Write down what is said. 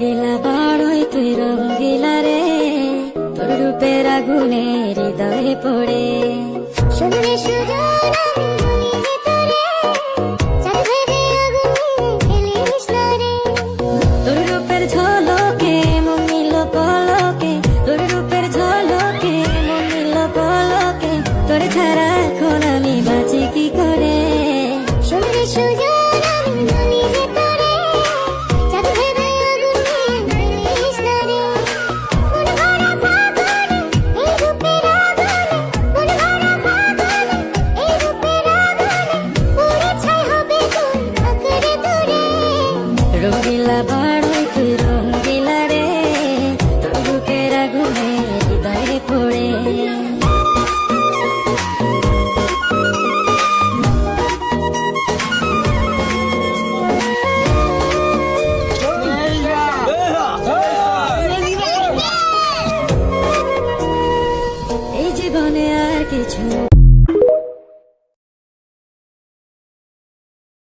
রঙ্গিলা বাড়ই তুই রঙ্গিলা রে, তোর রূপের আগুনে হৃদয়ে পড়ে। শুনলে সুজন আমি বলি যে তোরে, চাঁদ ভেবে আগুনে ফেলিস না রে। তোর রূপের ঝলকে মন নিল পলকে, তোর রূপের ঝলকে মন নিল পলকে, তোর ছাড়া এখন আমি বাঁচি কি করে। শুনলে সুজন আমি বলি যে তোরে, চাঁদ ভেবে আগুনে ফেলিস না রে। মন ভরা ফাগুনে এই রূপের আগুনে, মন ভরা ফাগুনে এই রূপের আগুনে, পুড়ে ছাই হবে তোর আঁকড়ে ধরে। রঙ্গিলা বাড়ই তুই রঙ্গিলা রে, তোর রূপের আগুনে হৃদয়ে পড়ে। এই জীবনে আর কিছু